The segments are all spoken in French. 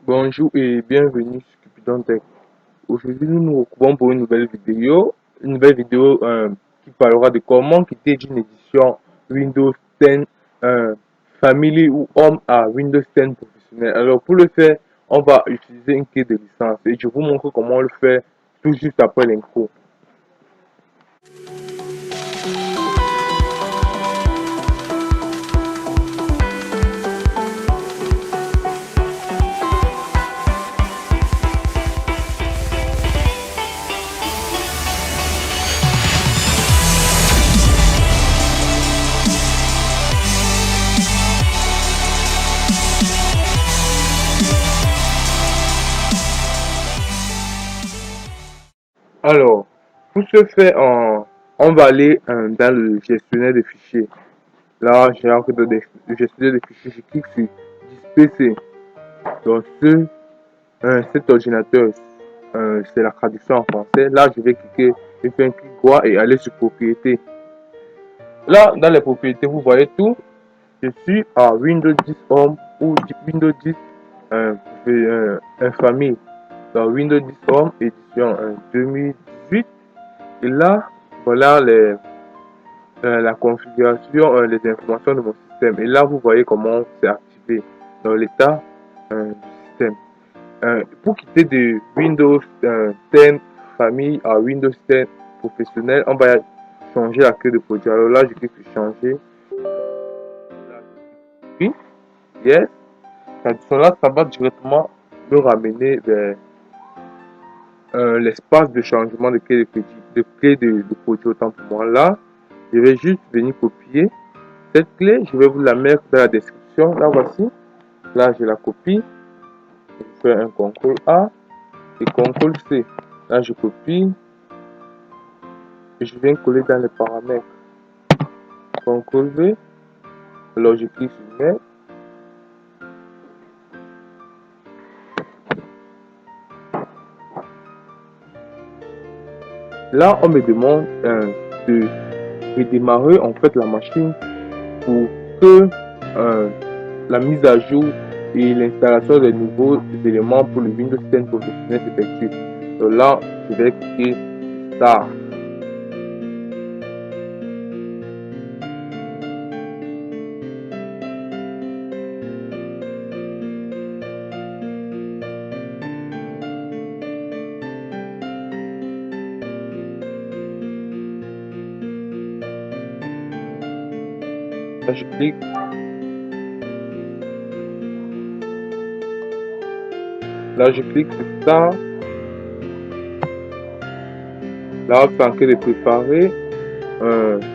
Bonjour et bienvenue sur Cupidon Tech. Aujourd'hui, nous nous retrouvons pour une nouvelle vidéo qui parlera de comment quitter d'une édition Windows 10 Family ou Home à Windows 10 professionnel. Alors, pour le faire, on va utiliser une clé de licence et je vous montre comment on le fait tout juste après l'intro. Alors, pour ce faire, on va aller dans le gestionnaire de fichiers. Là, j'ai entre dans le gestionnaire de fichiers, je clique sur PC. Donc, cet ordinateur, c'est la traduction en français. Là, je vais cliquer, je fais un clic droit et aller sur propriétés. Là, dans les propriétés, vous voyez tout. Je suis à Windows 10 Home ou Windows 10 Famille. Dans Windows 10 Home édition 2018. Et là, voilà la configuration, les informations de mon système. Et là, vous voyez comment c'est activé dans l'état du système. Pour quitter de Windows 10 famille à Windows 10 professionnel, on va changer la clé de produit. Alors là, je clique sur changer. Là, oui, yes. Là, ça va directement me ramener vers l'espace de changement de clé de produit autant pour moi. Là, je vais juste venir copier cette clé. Je vais vous la mettre dans la description. Là, voici. Là, je la copie. Je fais un CTRL A et CTRL C. Là, je copie et je viens coller dans les paramètres. CTRL V. Alors, je clique sur Mettre. Là, on me demande de redémarrer en fait la machine pour que la mise à jour et l'installation des nouveaux éléments pour le Windows 10 professionnel s'effectue. Donc là, je vais cliquer Start. Là, je clique. Là, je clique sur Start. Là, c'est en train de préparer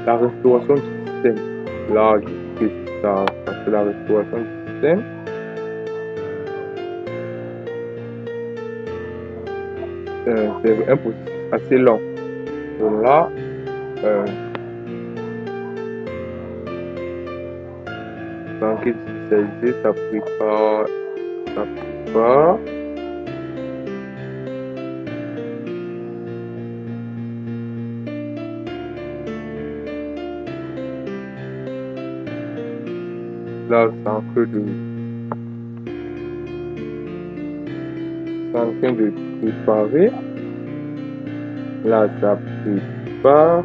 la restauration du système. Là, je clique sur ça, ça fait la restauration du système. C'est un processus assez long. Donc là, dans quel spécialisé, ça prépare, ça prépare. Là, c'est en train de préparer. Là, ça prépare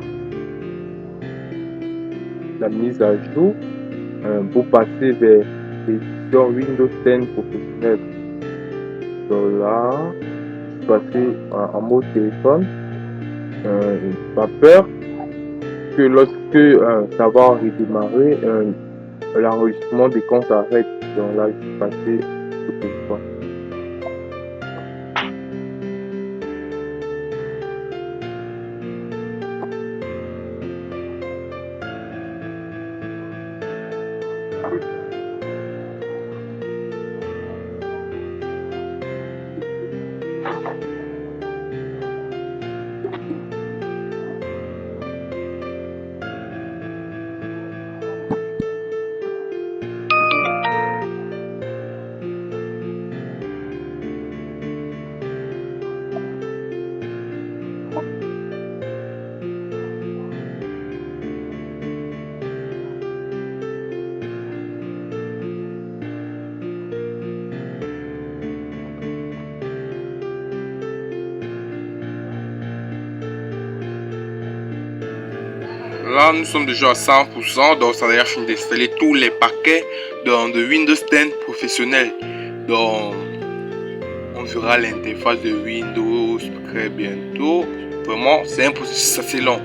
la mise à jour pour passer vers l'édition Windows 10 professionnel. Donc là, je suis passé en mode téléphone. Pas peur que lorsque ça va redémarrer, l'enregistrement des comptes s'arrête. Donc là, je suis passé au téléphone. Là, nous sommes déjà à 100%, donc ça a déjà fini d'installer tous les paquets de Windows 10 professionnel. Donc, on verra l'interface de Windows très bientôt. Vraiment, c'est un processus assez long.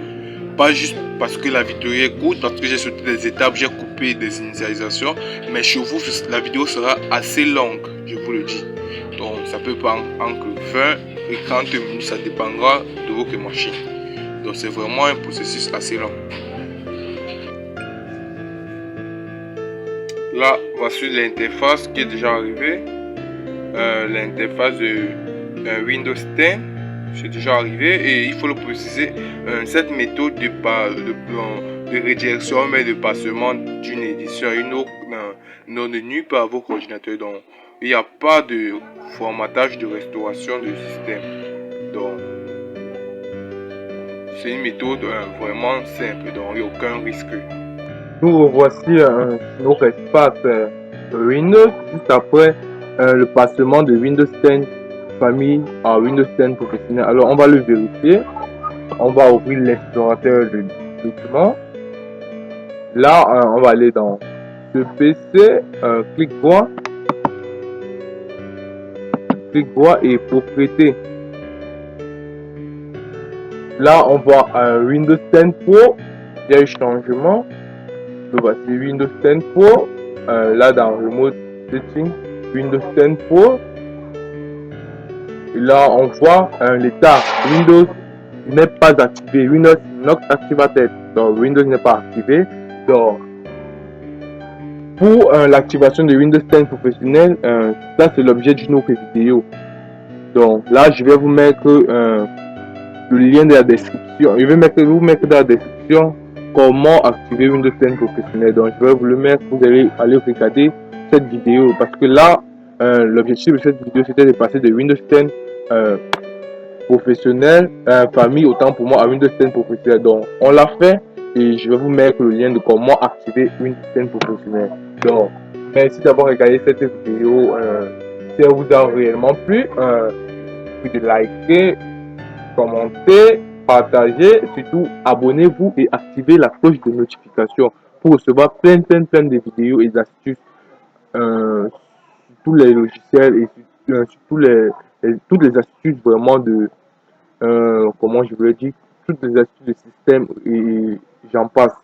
Pas juste parce que la vidéo est courte, parce que j'ai sauté des étapes, j'ai coupé des initialisations, mais chez vous, la vidéo sera assez longue, je vous le dis. Donc, ça peut prendre entre 20 et 30 minutes, ça dépendra de votre machine. Donc, c'est vraiment un processus assez long. Là, voici l'interface qui est déjà arrivée. L'interface de Windows 10, c'est déjà arrivé et il faut le préciser. Cette méthode de redirection mais de passement d'une édition à une autre non nue par vos ordinateurs. Donc, il n'y a pas de formatage de restauration du système. Donc, c'est une méthode vraiment simple, donc il n'y a aucun risque. Nous voici notre espace Windows juste après le passement de Windows 10 famille à Windows 10 professionnel. Alors on va le vérifier. On va ouvrir l'explorateur de documents. Là, on va aller dans ce PC, clic droit et propriété. Là, on voit Windows 10 Pro. Il y a eu changement. Donc, voici Windows 10 Pro. Là, dans Remote Setting, Windows 10 Pro. Et là, on voit l'état Windows n'est pas activé. Windows not activated. Donc, Windows n'est pas activé. Donc, pour l'activation de Windows 10 professionnel, ça c'est l'objet d'une autre vidéo. Donc, là, je vais vous mettre le lien de la description. Je vais vous mettre dans la description comment activer Windows 10 professionnel. Donc, je vais vous le mettre. Vous allez aller regarder cette vidéo parce que là, l'objectif de cette vidéo c'était de passer de Windows 10 professionnel, famille, autant pour moi, à Windows 10 professionnel. Donc, on l'a fait et je vais vous mettre le lien de comment activer Windows 10 professionnel. Donc, merci d'avoir regardé cette vidéo. Si elle vous a réellement plu, de liker, commenter, partager, surtout abonnez-vous et activez la cloche de notification pour recevoir plein de vidéos et d'astuces sur tous les logiciels et sur toutes les astuces vraiment de comment je voulais dire, toutes les astuces de système et j'en passe.